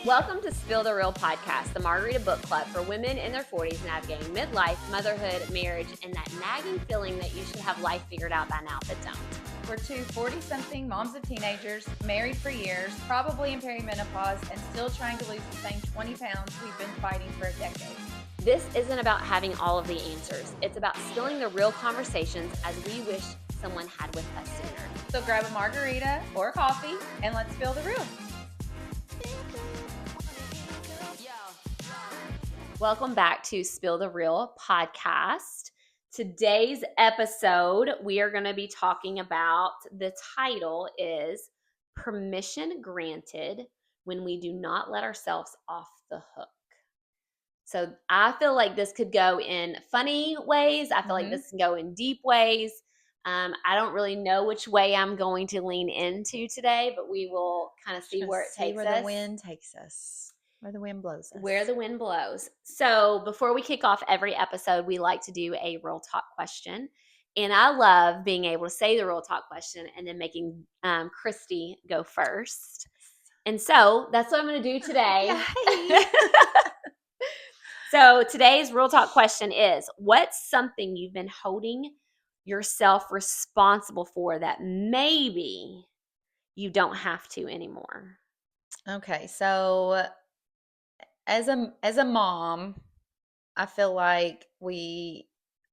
Welcome to Spill the Real podcast, the Margarita Book Club for women in their 40s navigating midlife, motherhood, marriage, and that nagging feeling that you should have life figured out by now but don't. We're two 40-something moms of teenagers, married for years, probably in perimenopause, and still trying to lose the same 20 pounds we've been fighting for a decade. This isn't about having all of the answers. It's about spilling the real conversations as we wish someone had with us sooner. So grab a margarita or a coffee and let's spill the real. Welcome back to Spill the Real podcast. Today's episode, we are going to be talking about, the title is Permission Granted When We Do Not Let Ourselves Off the Hook. So I feel like this could go in funny ways. I feel like this can go in deep ways. I don't really know which way I'm going to lean into today, but we will kind of see where it takes us. Where the wind takes us. Where the wind blows us. Where the wind blows. So before we kick off every episode, we like to do a real talk question. And I love being able to say the real talk question and then making Christy go first. And so that's what I'm going to do today. So today's real talk question is, what's something you've been holding yourself responsible for that maybe you don't have to anymore? Okay, so as a mom, I feel like we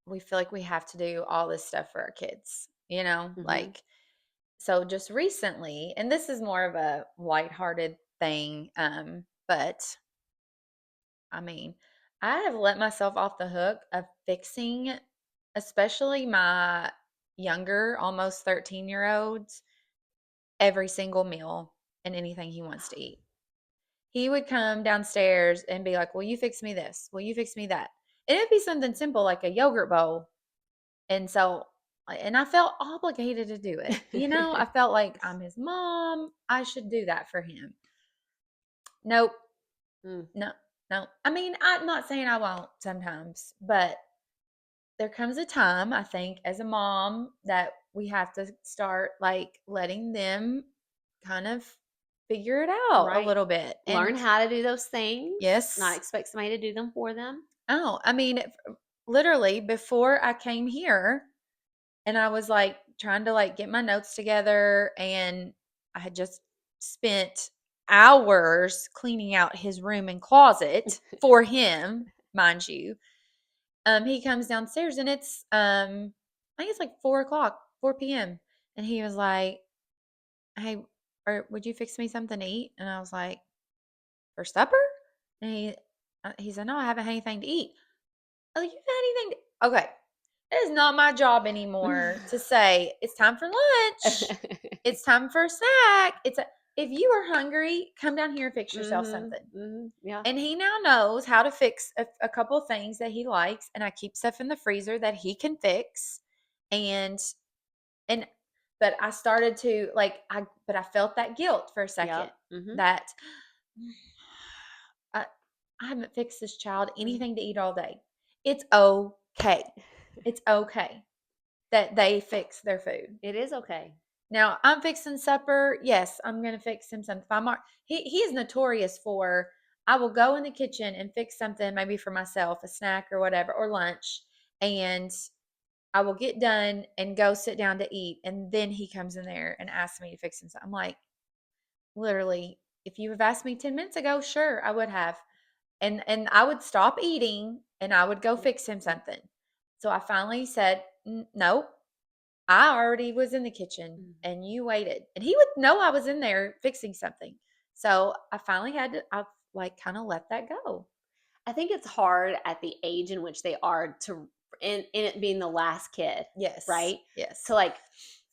feel like we have to do all this stuff for our kids, like, so just recently, and this is more of a lighthearted thing, but I mean, I have let myself off the hook of fixing, especially my younger, almost 13-year-olds, every single meal and anything he wants to eat. He would come downstairs and be like, will you fix me this? Will you fix me that? And it'd be something simple like a yogurt bowl. And I felt obligated to do it. I felt like I'm his mom. I should do that for him. Nope. No. I mean, I'm not saying I won't sometimes, but there comes a time, I think, as a mom that we have to start like letting them kind of figure it out a little bit. And learn how to do those things. Yes. Not expect somebody to do them for them. Oh, I mean, literally before I came here and I was like trying to like get my notes together, and I had just spent hours cleaning out his room and closet for him, mind you. He comes downstairs and it's, I think it's like 4 p.m. And he was like, hey, would you fix me something to eat? And I was like, for supper? And he said, no, I haven't had anything to eat. Oh, you've had anything okay. It is not my job anymore to say, it's time for lunch. It's time for a snack. If you are hungry, come down here and fix yourself something. Yeah. And he now knows how to fix a couple of things that he likes. And I keep stuff in the freezer that he can fix. But I started to I felt that guilt for a second, that I haven't fixed this child anything to eat all day. It's okay. It's okay that they fix their food. It is okay. Now, I'm fixing supper. Yes, I'm going to fix him something. He is notorious for, I will go in the kitchen and fix something maybe for myself, a snack or whatever, or lunch, and I will get done and go sit down to eat, and then he comes in there and asks me to fix him something. I'm like, literally, if you have asked me 10 minutes ago, sure, I would have. And I would stop eating and I would go fix him something. So I finally said, no, I already was in the kitchen and you waited. And he would know I was in there fixing something. So I finally had to, kind of let that go. I think it's hard at the age in which they are in it being the last kid. Yes. Right? Yes. To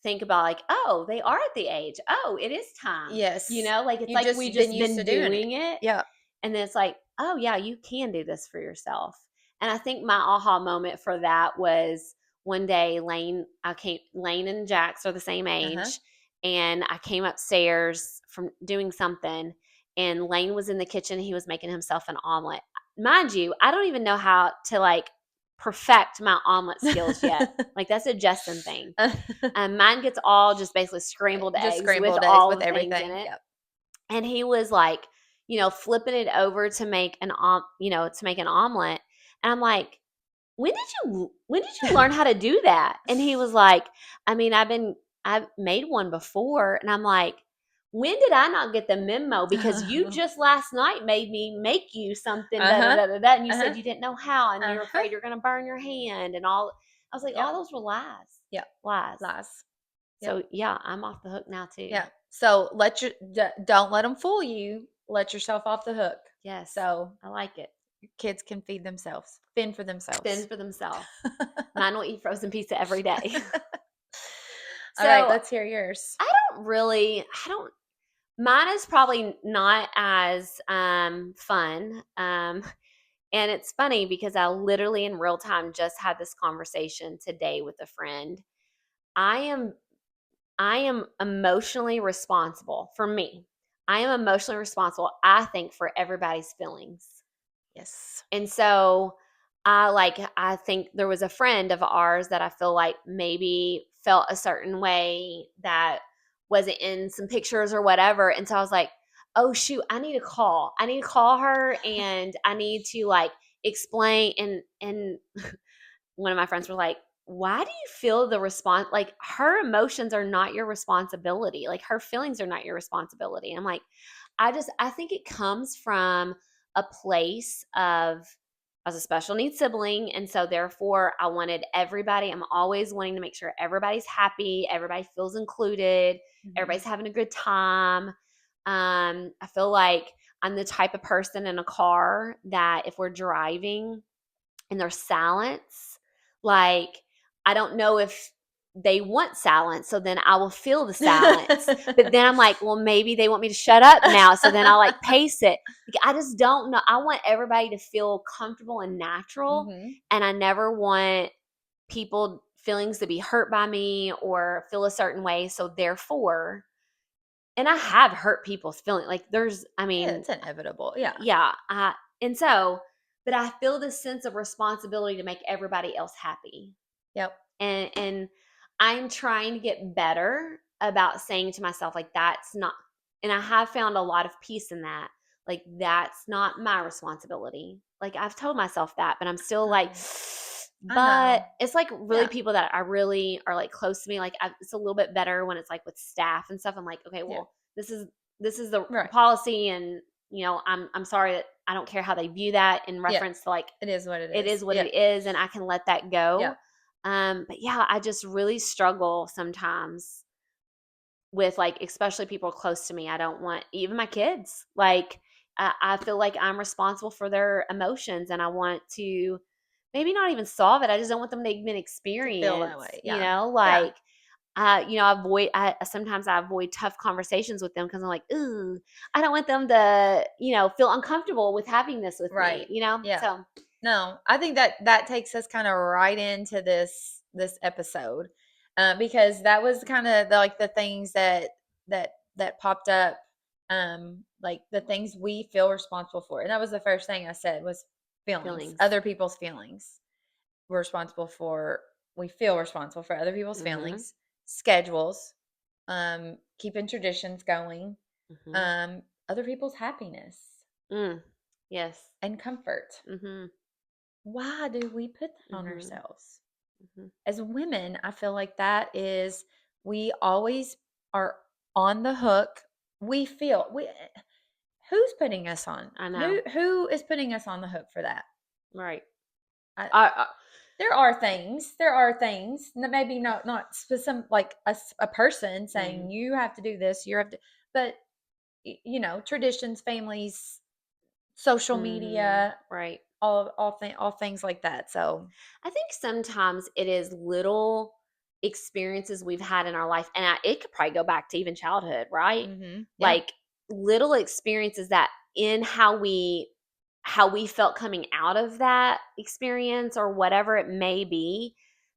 think about oh, they are at the age. Oh, it is time. Yes. It's we just been doing it. Yeah. And then it's like, oh yeah, you can do this for yourself. And I think my aha moment for that was one day Lane and Jax are the same age. And I came upstairs from doing something, and Lane was in the kitchen. He was making himself an omelet. Mind you, I don't even know how to perfect my omelet skills yet. That's a Justin thing. Mine gets all just basically scrambled eggs with all the everything in it. Yep. And he was like, flipping it over to make to make an omelet. And I'm like, when did you learn how to do that? And he was like, I mean, I've made one before. And I'm like, when did I not get the memo? Because you just last night made me make you something, da da Uh-huh. da da da, and you Uh-huh. said you didn't know how, and you're Uh-huh. afraid you're gonna burn your hand and all. I was like, Yep. all those were lies, Yep. lies. Lies. Yep. So yeah, I'm off the hook now too. Yeah. So don't let them fool you. Let yourself off the hook. Yes, So I like it. your kids can feed themselves, fend for themselves. Fend for themselves. Mine will eat frozen pizza every day. All right, So let's hear yours. I don't. Mine is probably not as fun. And it's funny because I literally in real time just had this conversation today with a friend. I am I am emotionally responsible for me. I am emotionally responsible, I think, for everybody's feelings. Yes. And so I think there was a friend of ours that I feel like maybe felt a certain way that wasn't in some pictures or whatever. And so I was like, oh shoot, I need to call. I need to call her and I need to like explain and one of my friends were like, why do you feel the response? Like her emotions are not your responsibility. Like her feelings are not your responsibility. And I'm like, I think it comes from a place of I was a special needs sibling. And so therefore I wanted everybody, I'm always wanting to make sure everybody's happy, everybody feels included, Mhm. everybody's having a good time. I feel like I'm the type of person in a car that if we're driving and there's silence, like I don't know if they want silence, so then I will feel the silence. But then I'm like, well, maybe they want me to shut up now, so then I like pace it. Like, I just don't know. I want everybody to feel comfortable and natural, Mhm. and I never want people feelings to be hurt by me or feel a certain way. So therefore, and I have hurt people's feelings. Like there's, I Yeah, mean, it's inevitable. Yeah. yeah, and so, but I feel this sense of responsibility to make everybody else happy, Yep. and I'm trying to get better about saying to myself like that's not, and I have found a lot of peace in that. Like that's not my responsibility. Like I've told myself that, but I'm still like, Oh, I but know. it's like really Yeah. people that I really are like close to me. Like it's a little bit better when it's like with staff and stuff. I'm like, okay, Yeah. well, this is the Right. policy, and I'm sorry that I don't care how they view that in Yeah. reference to like It is what it it is. is what Yeah. it is, and I can let that Yeah. go. But yeah, I just really struggle sometimes with like, especially people close to me. I don't want even my kids. Like, I feel like I'm responsible for their emotions, and I want to maybe not even solve it. I just don't want them to even To feel that experience. way. Yeah. Yeah. Like sometimes I avoid tough conversations with them because I'm like, ooh, I don't want them to, feel uncomfortable with having this with me, Right. Yeah. So No, I think that takes us kind of right into this episode, because that was kind of like the things that popped up, like the things we feel responsible for, and that was the first thing I said was feelings, feelings. other people's feelings. We're responsible for we feel responsible for other people's Mhm. feelings, schedules, keeping traditions going, Mhm. other people's happiness Mm. Yes. and comfort. Mhm. Why do we put that on Mhm. ourselves? Mhm. As women, I feel like that is we always are on the hook. We feel we who's putting us on? I know. Who is putting us on the hook for that? Right. I, I there are things that maybe not specific like a person saying Mhm. you have to do this, you have to, but traditions, families, social Mhm. media, Right. all things like that. So, I think sometimes it is little experiences we've had in our life, and it could probably go back to even childhood, right? yeah. Like little experiences that in how we felt coming out of that experience or whatever it may be,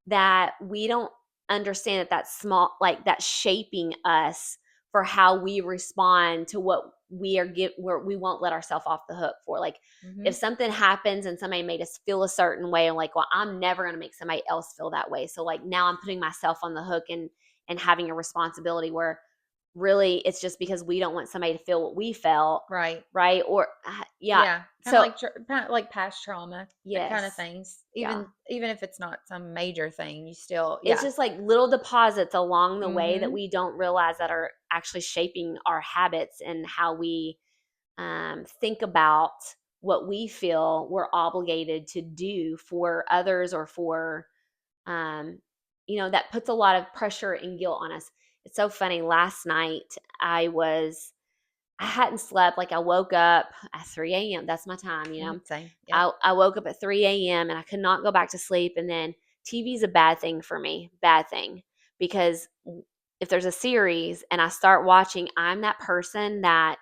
that we don't understand that that's small, like that's shaping us for how we respond to what we are where we won't let ourselves off the hook for. Like if Mhm. something happens and somebody made us feel a certain way, I'm like, well, I'm never going to make somebody else feel that way. So like now I'm putting myself on the hook and having a responsibility where really it's just because we don't want somebody to feel what we felt, Right. right? Or yeah. Yeah, So kinda like past trauma, that kind of yes. things. Yeah. Even if it's not some major thing, you still It's yeah. just like little deposits along the way that Mhm. we don't realize that are actually shaping our habits and how we think about what we feel we're obligated to do for others or for, um, that puts a lot of pressure and guilt on us. It's so funny. Last night, I hadn't slept. Like I woke up at 3 a.m. That's my time, you know. Mhm, same. Yep. I woke up at 3 a.m. and I could not go back to sleep. And then TV is a bad thing for me, bad thing, because if there's a series and I start watching, I'm that person that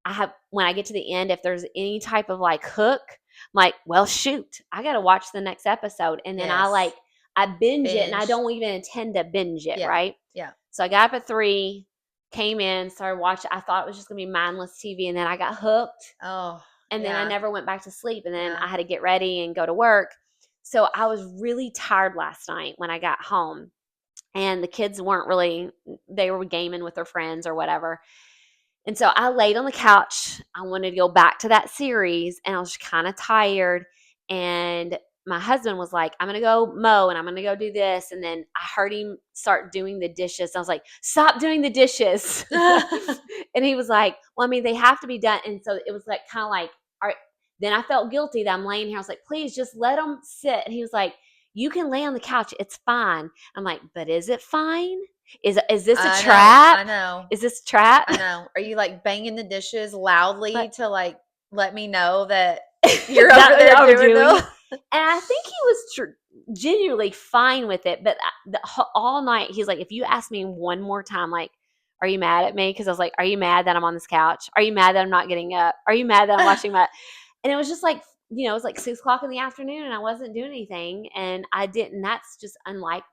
I have when I get to the end, if there's any type of like hook, I'm like, well, shoot, I got to watch the next episode, and then Yes. I binge it, and I Binge. don't even intend to binge it, Yeah. right? Yeah. So I got up at 3, came in, started watching. I thought it was just gonna be mindless TV, and then I got hooked, Oh, and then I yeah. never went back to sleep, and then Yeah. I had to get ready and go to work. So I was really tired last night when I got home, and the kids weren't really. They were gaming with their friends or whatever, and so I laid on the couch. I wanted to go back to that series and I was kind of tired. And my husband was like, I'm going to go mow and I'm going to go do this. And then I heard him start doing the dishes. I was like, stop doing the dishes. And he was like, well, I mean, they have to be done. And so it was like, kind of like, all right. Then I felt guilty that I'm laying here. I was like, please just let them sit. And he was like, you can lay on the couch. It's fine. I'm like, but is it fine? Is this a I know. trap? I know. Is this a trap? I know. Are you like banging the dishes But loudly to like let me know that you're over that there I was doing doing them? it. And I think he was genuinely fine with it. But all night, he's like, if you ask me one more time, like, are you mad at me? Because I was like, are you mad that I'm on this couch? Are you mad that I'm not getting up? Are you mad that I'm watching my. And it was just like, it was like 6 o'clock in the afternoon and I wasn't doing anything. And I didn't. That's just unlike.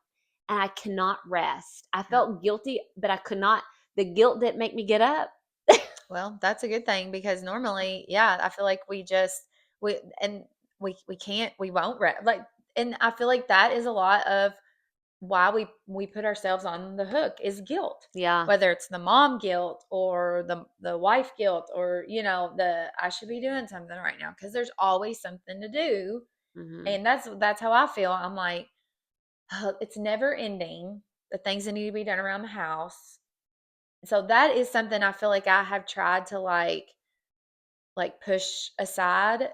And I cannot rest. I Yeah. felt guilty, but I could not. The guilt didn't make me get up. Well, that's a good thing because normally, yeah, I feel like we and we can't we won't like and I feel like that is a lot of why we put ourselves on the hook is guilt. Yeah. Whether it's the mom guilt or the wife guilt or the I should be doing something right now because there's always something to do. Hmm. And that's how I feel. I'm like, it's never ending. The things that need to be done around the house. So that is something I feel like I have tried to like push aside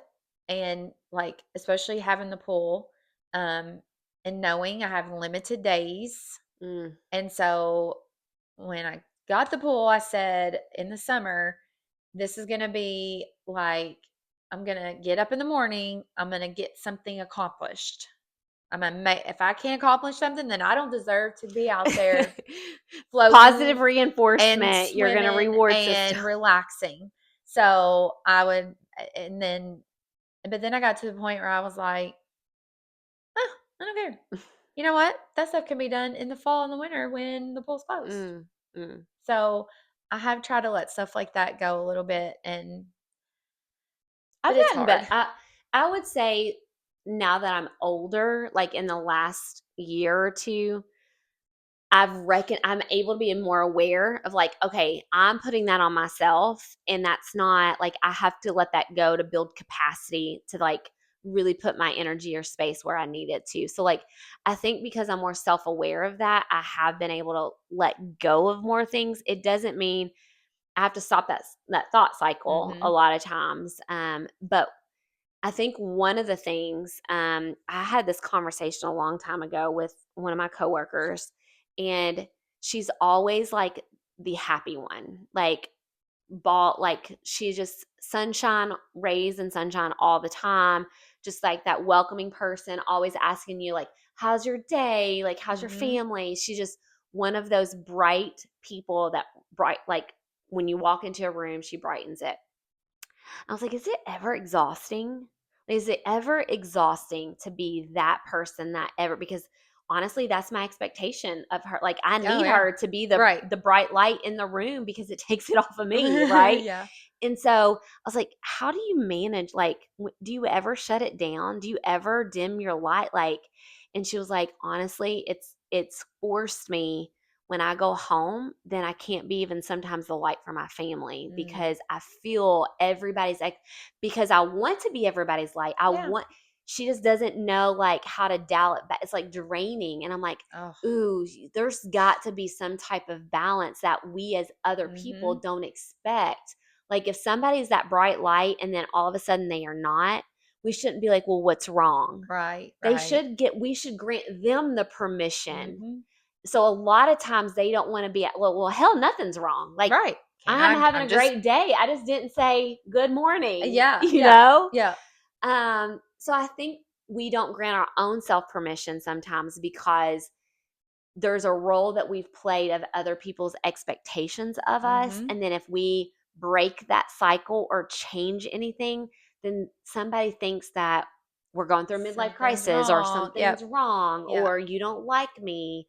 and like especially having the pool um and knowing I have limited days. Mm. And so when I got the pool, I said in the summer, this is going to be like I'm going to get up in the morning, I'm going to get something accomplished. I'm gonna make if I can't accomplish something, then I don't deserve to be out there Positive floating and reinforcement. You're going to swimming reward system. and relaxing. So I would, and then, but then I got to the point where I was like, oh, I don't care. You know what? That stuff can be done in the fall and the winter when the pool's closed. Mm, mm. So I have tried to let stuff like that go a little bit, but I've it's gotten better. hard. I would say now that I'm older, like in the last year or two, I'm able to be more aware of like, okay, I'm putting that on myself, and that's not like I have to let that go to build capacity to like really put my energy or space where I need it to. So like I think because I'm more self-aware of that, I have been able to let go of more things. It doesn't mean I have to stop that thought cycle a Mm-hmm. lot of times. But I think one of the things I had this conversation a long time ago with one of my coworkers, and she's always like the happy one, like ball, like she's just sunshine, rays and sunshine all the time, just like that welcoming person, always asking you like, "How's your day? Like, how's your Mm-hmm. family?" She's just one of those bright people that bright like when you walk into a room, she brightens it. I was like, is it ever exhausting? Is it ever exhausting to be that person that ever because honestly, that's my expectation of her. Like I Oh need yeah. her to be the Right. the bright light in the room because it takes it off of me, right? Yeah. And so I was like, how do you manage like do you ever shut it down? Do you ever dim your light like and she was like, honestly, it's forced me when I go home, then I can't be even sometimes the light for my family Mm. because I feel everybody's like, because I want to be everybody's light. Yeah. She just doesn't know like how to dial it back. It's like draining. And I'm like, Oh. ooh, there's got to be some type of balance that we as other people Mhm. don't expect. Like if somebody's that bright light and then all of a sudden they are not, we shouldn't be like, well, what's wrong? Right, right. We should grant them the permission. Mhm. So a lot of times they don't want to be, well, hell, nothing's wrong. Like Right. Can I'm I having I'm a just great day. I just didn't say good morning, yeah, you yeah, know? yeah. So I think we don't grant our own self permission sometimes because there's a role that we've played of other people's expectations of us. Mhm. And then if we break that cycle or change anything, then somebody thinks that we're going through a midlife Something's crisis or wrong. something's Yep. wrong Yep. or you don't like me.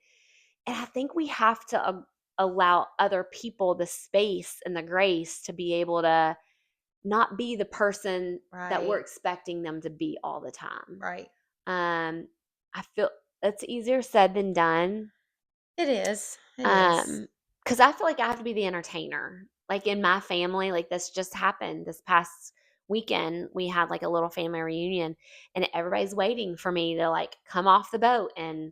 And I think we have to allow other people the space and the grace to be able to not be the person that we're Right. expecting them to be all the time. Right. Um, I feel it's easier said than done. It is. It is. Um, because I feel like I have to be the entertainer. Like in my family, like this just happened this past weekend. We had like a little family reunion and everybody's waiting for me to like come off the boat and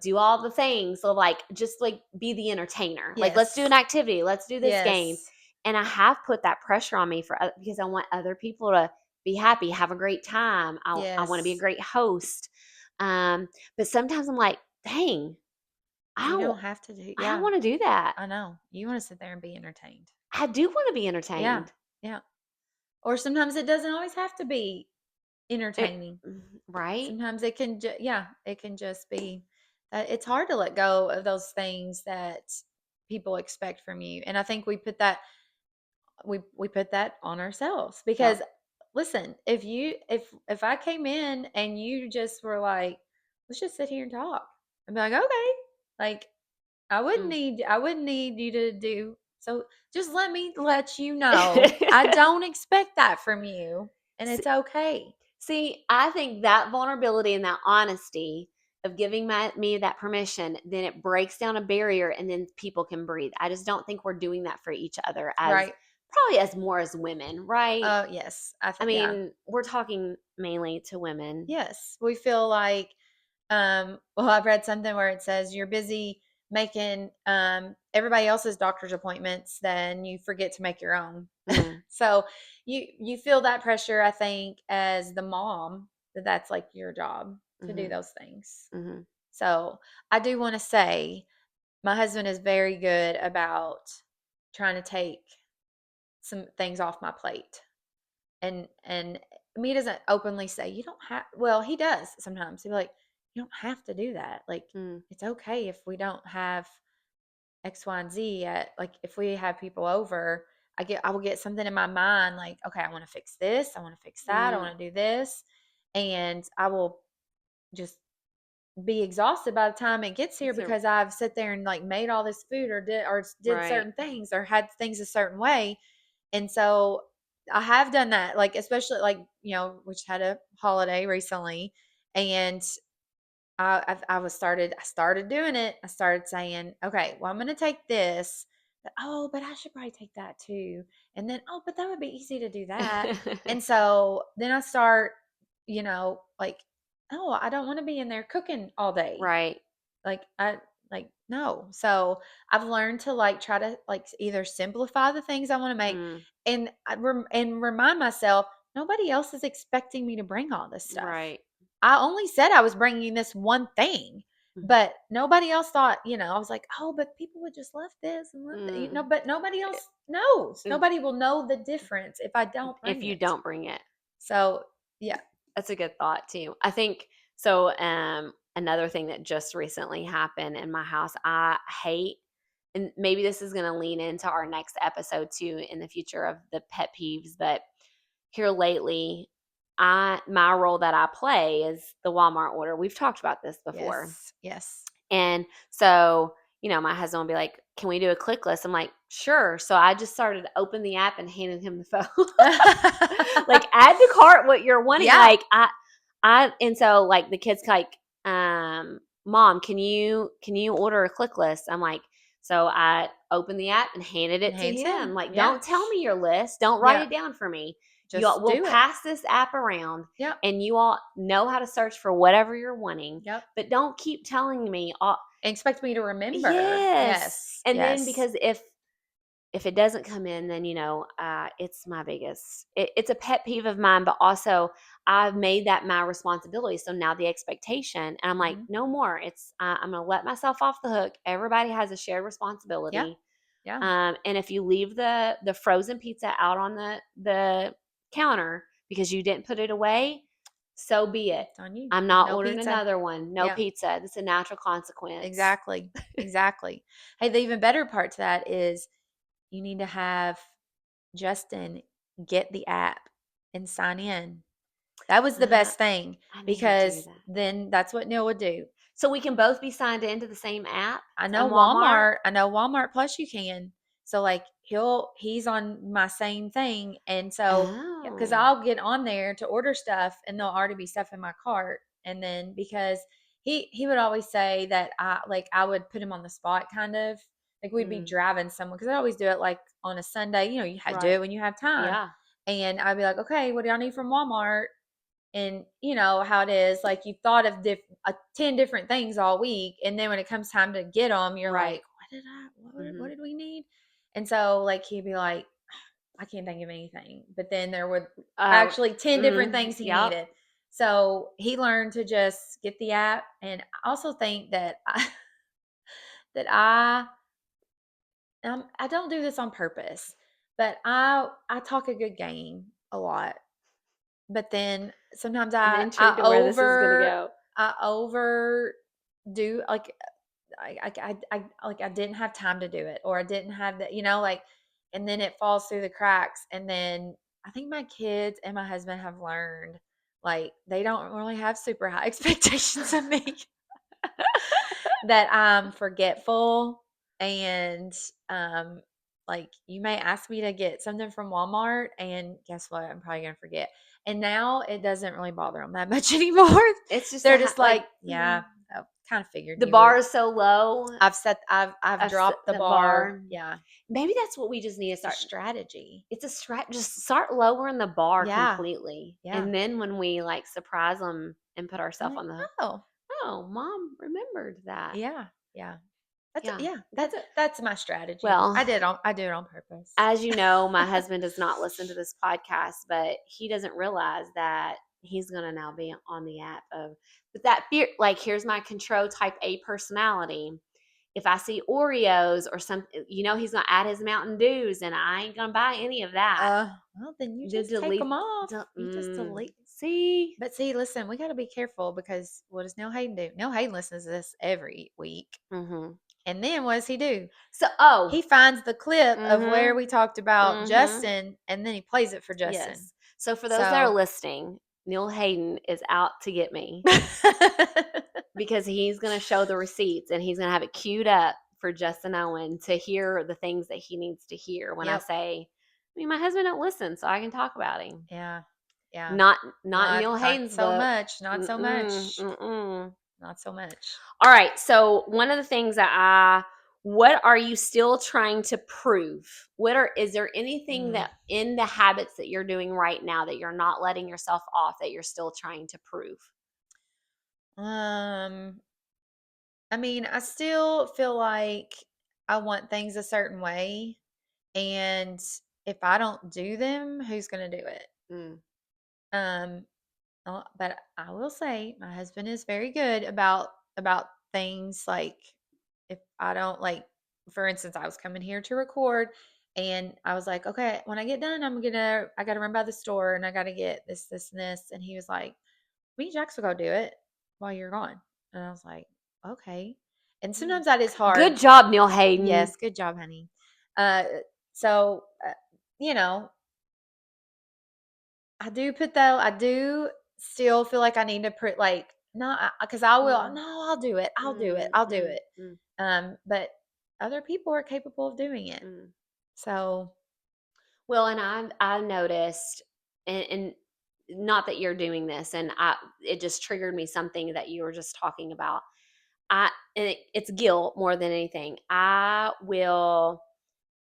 do all the things. So like just like be the entertainer. Like let's do an Yes. activity, let's do this game. Yes. And I have put that pressure on me because I want other people to be happy, have a great time. I want to be a Yes. great host. But sometimes I'm like, dang, I You don't don't have to do I don't yeah. wanna do that. I know. You wanna sit there and be entertained. I do wanna be Yeah. entertained. Yeah. Or sometimes it doesn't always have to be It entertaining. right? Sometimes it can yeah, it can just be that it's hard to let go of those things that people expect from you. And I think we put that on ourselves Yep. because listen, if I came in and you just were like, let's just sit here and talk, I'd be like, okay. Like Mm. I wouldn't need you to do so. Just let me let you know I don't expect that from you, and S it's okay. See, I think that vulnerability and that honesty of giving me that permission, then it breaks down a barrier and then people can breathe. I just don't think we're doing that for each other as Right. probably as more as women, right? Oh, yes. I I think yeah. mean, we're talking mainly to women. Yes. We feel like well, I've read something where it says you're busy making everybody else's doctor's appointments, then you forget to make your own. Mm, So you feel that pressure, I think, as the mom, that that's like your job to do mhm, those things. mhm, So I do want to say my husband is very good about trying to take some things off my plate. And I mean, he doesn't openly say you don't have. Well, he does sometimes. He'll be like, you don't have to do that. Like, mm, it's okay if we don't have X, Y, and Z. At like, if we have people over, I will get something in my mind like, okay, I want to fix this. I want to fix that. I mm. want to do this, and I will just be exhausted by the time it gets here It's a because I've sit there and like made all this food or did right. certain things or had things a certain way. And so I have done that, like especially like, we just had a holiday recently and I started doing it. I started saying, okay, well, I'm gonna take this, but oh, but I should probably take that too. And then, oh, but that would be easy to do that. And so then I start, like, oh, I don't want to be in there cooking all day. Right. Like I like no. So I've learned to like try to like either simplify the things I want to make Mm, and remind myself nobody else is expecting me to bring all this stuff. right. I only said I was bringing this one thing, Mhm. but nobody else thought, I was like, oh, but people would just love this and love that, Mm. but nobody else knows. Mm. Nobody will know the difference if I don't If bring you it. don't bring it. So yeah. That's a good thought too. I think so. Another thing that just recently happened in my house, I hate, and maybe this is going to lean into our next episode too in the future of the pet peeves. But here lately, my role that I play is the Walmart order. We've talked about this before, Yes. Yes. and so, my husband will be like, "Can we do a click list?" I'm like, "Sure." So I just started to open the app and handed him the phone. Like, add to cart what you're wanting. Yeah. Like, and so like the kids like, Mom, can you order a click list? I'm like, So I opened the app and handed And it to hands him. him. Like, Yeah. don't tell me your list. Don't write Yeah. it down for me. You all Just will do it. pass this app around Yep. and you all know how to search for whatever you're wanting. Yep. But don't keep telling me all, Expect me to remember. yes. Yes. And then Yes. because if it doesn't come in, then it's my biggest. It's a pet peeve of mine, but also I've made that my responsibility. So now the expectation, and I'm like, Mhm. no more. I'm going to let myself off the hook. Everybody has a shared Yeah. responsibility. Yeah. And if you leave the frozen pizza out on the counter because you didn't put it away, so be it. It's on you. I'm not No ordering pizza. another one. No Yeah. pizza. That's a natural consequence. Exactly. Exactly. Hey, the even better part to that is you need to have Justin get the app and sign in. That was the Uh, best thing I need to do because that. then that's what Neil would do. So we can both be signed into the same app I and know Walmart. Walmart. I know Walmart Plus you can. So like he's on my same thing, and so because Oh, I'll get on there to order stuff, and there'll already be stuff in my cart, and then because he would always say that I would put him on the spot, kind of like we'd be mm, driving somewhere because I always do it like on a Sunday. You do right. it when you have time, Yeah. and I'd be like, okay, what do y'all need from Walmart? And you know how it is, like you thought of 10 different things all week, and then when it comes time to get them, you're like, Right. what Hmm. did we need? And so like he'd be like, I can't think of anything, but then there would actually 10 different things he Yep. needed. So he learned to just get the app. And I also think that that I don't do this on purpose, but I talk a good game a lot. But then sometimes I'm intrigued to where this is going to go. I over do like I didn't have time to do it, or I didn't have the like, and then it falls through the cracks. And then I think my kids and my husband have learned, like, they don't really have super high expectations of me, that I'm forgetful. And like, you may ask me to get something from Walmart, and guess what? I'm probably gonna forget. And now it doesn't really bother them that much anymore. It's just They're just like, mm, yeah, I kind of figured the you would. bar is so low. I've dropped the The bar. bar. Yeah. Maybe that's what we just need to It's a start. strategy. It's a strat. Just start lowering the bar Yeah. completely, Yeah. and then when we like surprise them and put I'm ourselves like, on the, oh, oh, mom remembered that. yeah. Yeah. That's Yeah, yeah, that's it. that's my strategy. Well, I do it on purpose. as you know, my husband does not listen to this podcast, but he doesn't realize that he's going to now be on the app of, but that fear, like, here's my control type A personality. If I see Oreos or something, he's going to add his Mountain Dews and I ain't going to buy any of that. Well, then you The just take delete, them off. You just delete. see? But see, listen, we got to be careful because what does Neil Hayden do? Neil Hayden listens to this every week. Mm-hmm. And then what does he do? So, He finds the clip of where mm-hmm, we talked about mm-hmm. Justin, and then he plays it for Justin. Yes. So for those that are So, listening, Neil Hayden is out to get me because he's going to show the receipts and he's going to have it queued up for Justin Owen to hear the things that he needs to hear when I yep. say, I mean, my husband don't listen, so I can talk about him. Yeah. Yeah. Not in Not Neil not Hayden's so book. much. Not so Mm-mm, much. mm-mm. Not so much. All right. So one of the things what are you still trying to prove? Is there anything Mm. that in the habits that you're doing right now that you're not letting yourself off that you're still trying to prove? Um, I mean, I still feel like I want things a certain way, and if I don't do them, who's going to do it? Mm, Um, but I will say my husband is very good about things like, if I don't like, for instance, I was coming here to record, and I was like, okay, when I get done, I gotta run by the store and I gotta get this, this, and this. And he was like, me and Jax will go do it while you're gone. And I was like, okay. And mm. sometimes that is hard. Good job, Neil Hayden. Yes, good job, honey. Uh, so you know, I do still feel like I need to put, like, no, because I will, Mm, no, I'll do it. I'll do it. mm, I'll do mm, it. mm, But other people are capable of doing it. mm. So, Well, and I've noticed, and not that you're doing this, and it just triggered me something that you were just talking about. it's guilt more than anything. I will,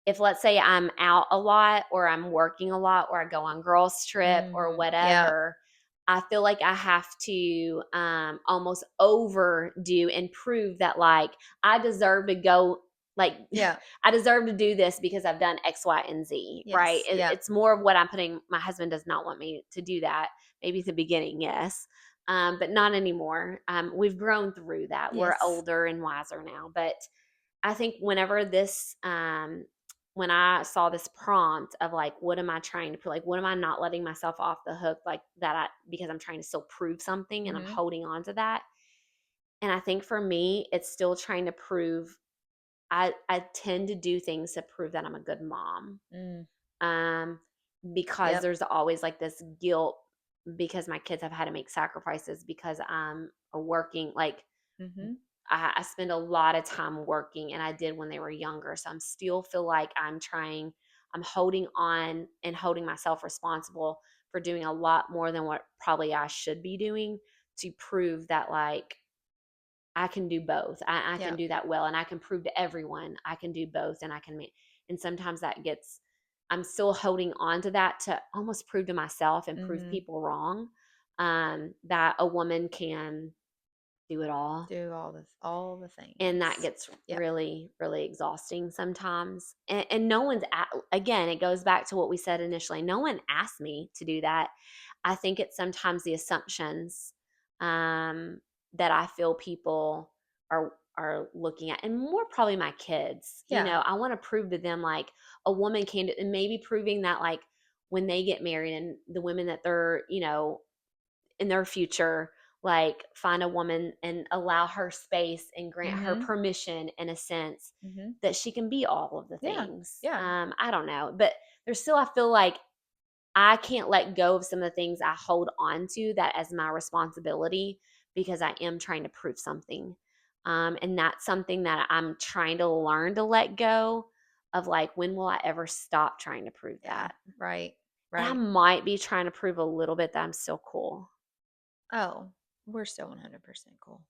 if let's say I'm out a lot or I'm working a lot or I go on girls trip or Yeah. whatever, I feel like I have to almost overdo and prove that like I deserve to go, like Yeah. I deserve to do this because I've done X, Y, and Z, right? Yes. Yeah. It's more of what I'm putting. My husband does not want me to do that. Maybe at the beginning, yes, but not anymore. We've grown through that. We're Yes. older and wiser now, but I think whenever this when I saw this prompt of like, what am I trying to put? Like, what am I not letting myself off the hook like that? Because I'm trying to still prove something and I'm Mhm. holding on to that. And I think for me, it's still trying to prove. I tend to do things to prove that I'm a good mom. Mm. Um, because Yep. there's always like this guilt because my kids have had to make sacrifices because I'm a working like Mhm. I spend a lot of time working and I did when they were younger. So I'm still feel like I'm holding on and holding myself responsible for doing a lot more than what probably I should be doing to prove that like I can do both. I can Yep. do that well and I can prove to everyone I can do both and I can make, and sometimes that gets, I'm still holding on to that to almost prove to myself and prove Mhm. people wrong, that a woman can do it all, Do all the and that things. gets Yep. really really exhausting sometimes, and no one's again, it goes back to what we said initially, no one asked me to do that. I think it's sometimes the assumptions um, that I feel people are looking at, and more probably my kids, Yeah. I want to prove to them like a woman can do, and maybe proving that like when they get married and the women that they're in their future, like find a woman and allow her space and grant her Mhm. permission in a sense Mhm. that she can be all of the Yeah. things. Yeah. I don't know, but there's still, I feel like I can't let go of some of the things I hold on to that as my responsibility because I am trying to prove something. And that's something that I'm trying to learn to let go of, like, when will I ever stop trying to prove Yeah. that? Right. And I Right. might be trying to prove a little bit that I'm still cool. Oh, we're still 100% cool.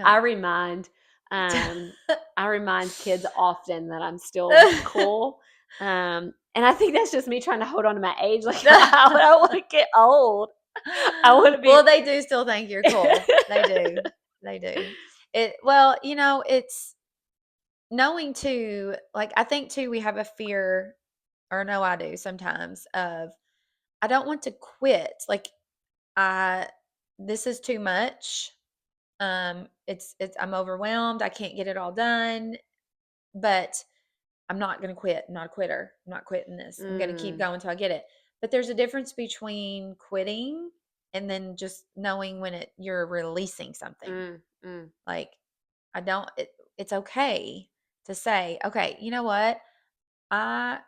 I Well. remind I remind kids often that I'm still cool. And I think that's just me trying to hold on to my age. Like I don't want to get old. I want to be Well, they do still think you're cool. They do. They do. Well, it's knowing too, like I think too we have a fear, or no, I do sometimes, of I don't want to quit. Like I this is too much. It's I'm overwhelmed. I can't get it all done, but I'm not going to quit. I'm not a quitter. I'm not quitting this. I'm going to keep mm, going until I get it. But there's a difference between quitting and then just knowing when you're releasing something. mm, mm, Like I don't it's okay to say, "Okay, you know what? I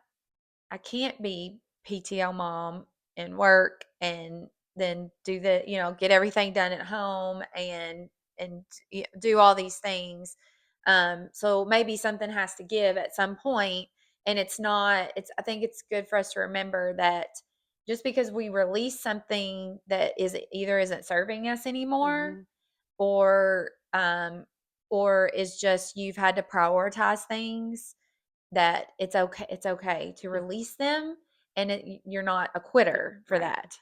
I can't be PTO mom and work and then get everything done at home and do all these things. So maybe something has to give at some point, and it's not. I think it's good for us to remember that just because we release something that is either isn't serving us anymore, mhm, or or is just you've had to prioritize things, that it's okay to mm, release them, and you're not a yeah, quitter for right. that.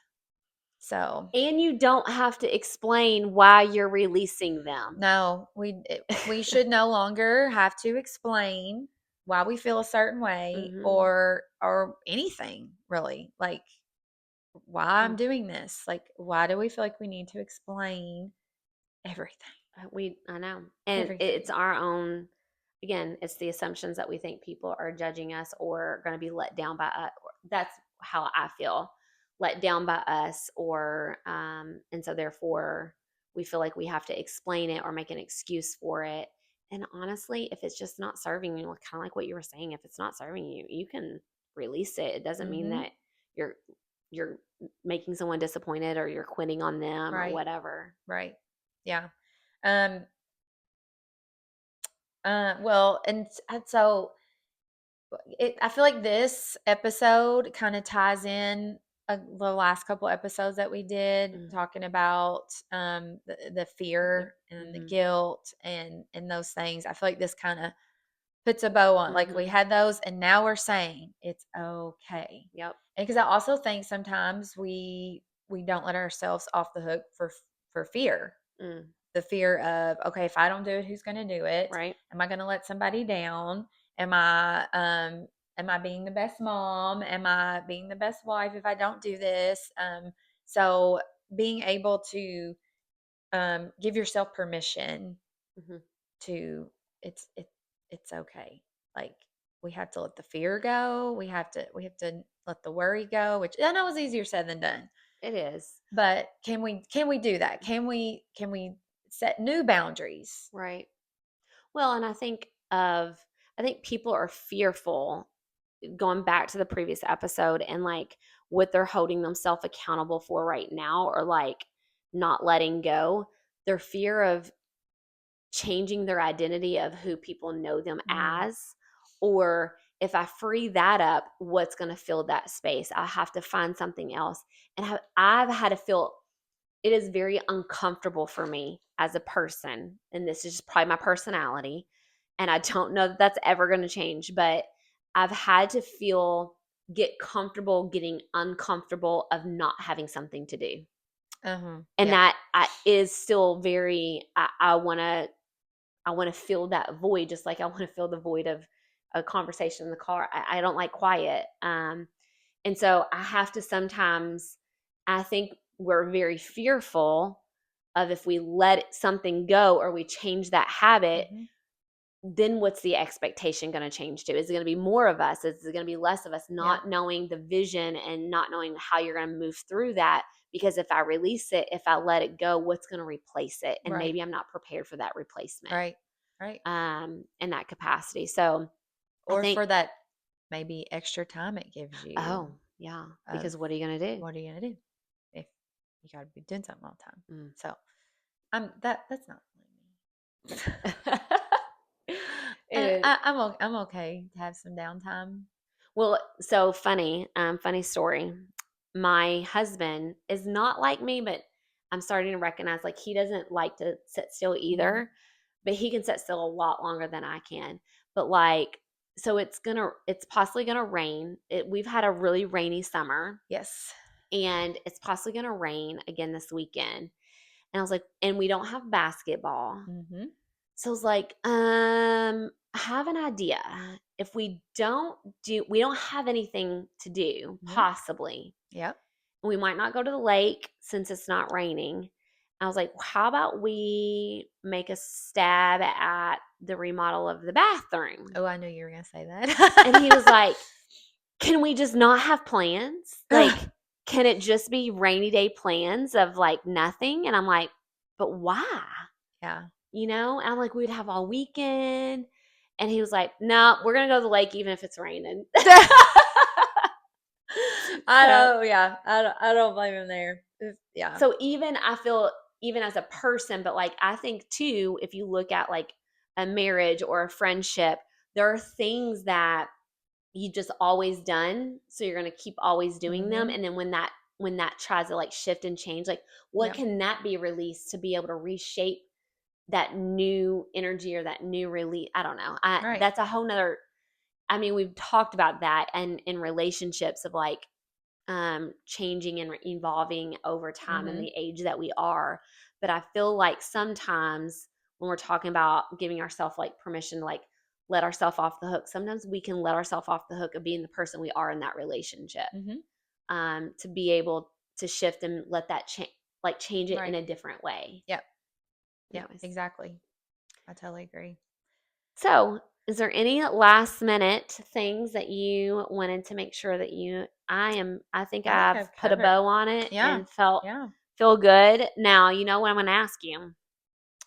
So And you don't have to explain why you're releasing them. no, we should no longer have to explain why we feel a certain way, Mhm. or anything really, like why I'm doing this, like why do we feel like we need to explain everything, I know. And it's everything. our own, again, it's the assumptions that we think people are judging us or going to be let down by us. That's how I feel, let down by us, or, and so therefore we feel like we have to explain it or make an excuse for it. And honestly, if it's just not serving you, kind of like what you were saying, if it's not serving you, you can release it. It doesn't mean Mhm. that you're, you're making someone disappointed or you're quitting on them or Right. whatever. Right. Yeah. um well, and so I feel like this episode kind of ties in the last couple episodes that we did Mm. talking about the fear and the Mm-hmm. guilt and those things. I feel like this kind of puts a bow on. Like we Mm-hmm. had those, and now we're saying it's okay. Yep. And because I also think sometimes we don't let ourselves off the hook for fear. Mm. The fear of, okay, if I don't do it, who's going to do it? Right. Am I going to let somebody down? Am I being the best mom? Am I being the best wife if I don't do this? So being able to give yourself permission Mm-hmm. to it's it it's okay. Like we have to let the fear go. We have to let the worry go, which I know is easier said than done. It is. But can we do that? Can we set new boundaries? Right. Well, and I think people are fearful going back to the previous episode and like what they're holding themselves accountable for right now or like not letting go. Their fear of changing their identity of who people know them Mm, as, or if I free that up, what's going to fill that space? I have to find something else. And I've had to feel it is very uncomfortable for me as a person. And this is just probably my personality. And I don't know that that's ever going to change, but I've had to get comfortable getting uncomfortable of not having something to do. uh-huh. And Yeah. that is still very, I want to fill that void just like I want to fill the void of a conversation in the car. I don't like quiet. And so I have to sometimes, I think we're very fearful of if we let something go or we change that habit, Hmm. then what's the expectation going to change to? Is it going to be more of us? Is it going to be less of us? Yeah. Not knowing the vision and not knowing how you're going to move through that. Because if I release it, if I let it go, what's going to replace it? And Right. maybe I'm not prepared for that replacement Right. Right. in that capacity. So I Or think, for that maybe extra time it gives you oh, yeah, of because what are you going to do? what are you gonna do if you gotta be doing something all the time. Mm. So that's not really me. It And is. I'm okay to have some downtime. Well, so funny, funny story. My husband is not like me, but I'm starting to recognize like he doesn't like to sit still Hmm. either, but he can sit still a lot longer than I can. But like, so it's possibly gonna rain. We've had a really rainy summer, Yes. and it's possibly gonna rain again this weekend. And I was like, and we don't have basketball. Hmm. So I was like, I have an idea. If we don't have anything to do, Hmm. possibly. Yep. We might not go to the lake since it's not raining. I was like, how about we make a stab at the remodel of the bathroom? Oh, I knew you were gonna say And he was that. like, can we just not have plans? Like, can it just be rainy day plans of like nothing? And I'm like, but why? Yeah. And I'm like, we'd have all weekend. And he was like, no, we're going to go to the lake even if it's raining. I so, don't. Yeah. I don't blame him there. Yeah. so even I feel, even as a person, but like, I think too, if you look at like a marriage or a friendship, there are things that you just always done. So you're going to keep always doing them. Hmm. And then when that tries to like shift and change, like what Yep. can that be released to be able to reshape that new energy or that new release? I don't know. I Right. That's a whole nother. I mean, we've talked about that and in relationships of like changing and evolving over time in Hmm. the age that we are. But I feel like sometimes when we're talking about giving ourselves like permission to like let ourselves off the hook, sometimes we can let ourselves off the hook of being the person we are in that relationship, Hmm. to be able to shift and let that change it in Right. a different way. Yep. Yep. Anyways. Exactly. I totally agree. So, is there any last minute things that you wanted to make sure that I think I think I've I've put a covered. bow on it Yeah. and Yeah. feel good. Now, you know what I'm going to ask you.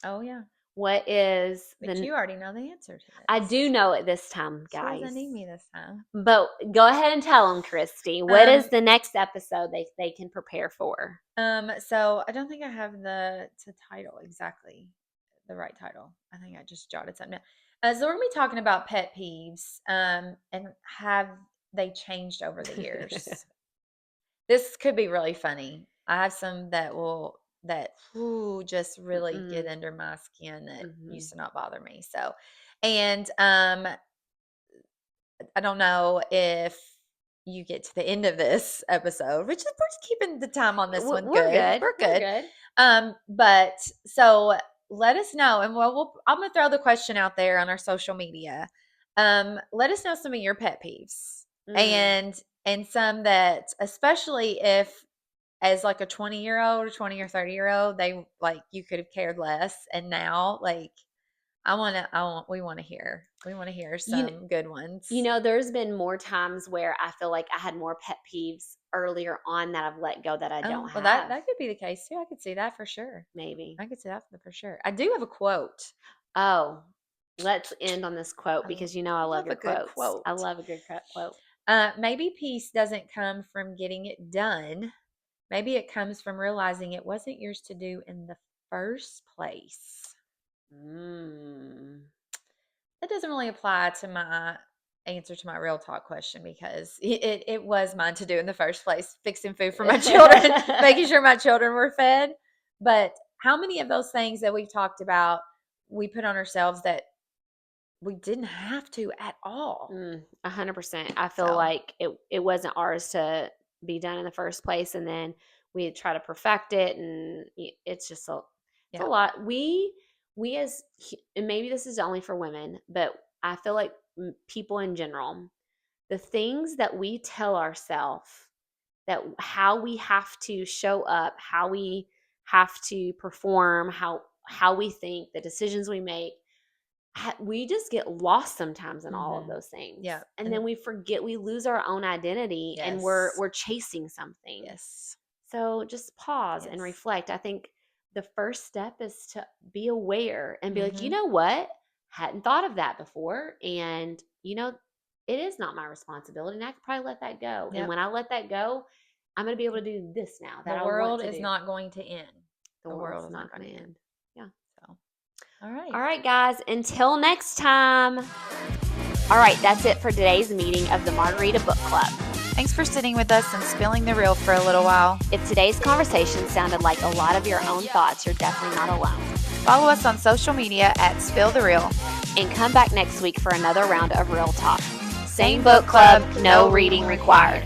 Oh yeah. What is But you already know the answer to I do this. know it this time, She guys. doesn't need me this time. But go ahead and tell them, Christy. What is Um, the next episode they can prepare for? so I don't think I have the title exactly, the right title. I think I just jotted something down. So we're gonna be talking about pet peeves, and have they changed over the years? This could be really funny. I have some that just really get Mm-mm. under my skin that Mm-hmm. used to not bother me. So, and I don't know if you get to the end of this episode, which is we're keeping the time on this one We're good. good. We're We're good. good. But so let us know, and I'm gonna throw the question out there on our social media. Let us know some of your pet peeves, Mm. and some that, especially if as like a 20-year-old or 20 or 30-year-old, they like you could have cared less, and now like we want to hear You some good You ones. know, there's been more times where I feel like I had more pet peeves earlier on that I've let go that I don't Oh, well, that have, that could be the case too. I could see that for sure. maybe. I could see that for sure. I do have a quote. Oh, let's end on this quote I because you know I love love your a good quotes. I quote. love a good quote. Maybe peace doesn't come from getting it done. Maybe it comes from realizing it wasn't yours to do in the first place. Mm. That doesn't really apply to my answer to my real talk question because it was mine to do in the first place, fixing food for my children, making sure my children were fed. But how many of those things that we've talked about we put on ourselves that we didn't have to at all? 100%. I feel So, like it wasn't ours to be done in the first place, and then we try to perfect it, and it's just it's a yeah. lot. We as and maybe this is only for women, but I feel like people in general, the things that we tell ourselves that how we have to show up, how we have to perform, how we think, the decisions we make, we just get lost sometimes in all of Mhm. those things, Yeah. and then And we forget, we lose our own identity, and yes. we're chasing something. Yes. So just pause and Yes. reflect. I think the first step is to be aware and be like, you Mhm. know what, hadn't thought of that before, and it is not my responsibility, and I could probably let that go, and Yep. when I let that go, I'm going to be able to do this now The that I want world to is do. not going to end. The The world world's is not not going going to to end. end. Yeah. So, all right. All right, guys, until next time. All right, that's it for today's meeting of the Margarita Book Club. Thanks for sitting with us and spilling the real for a little while. If today's conversation sounded like a lot of your own thoughts, you're definitely not alone. Follow us on social media at Spill the Real. And come back next week for another round of Real Talk. Same book club, no reading required.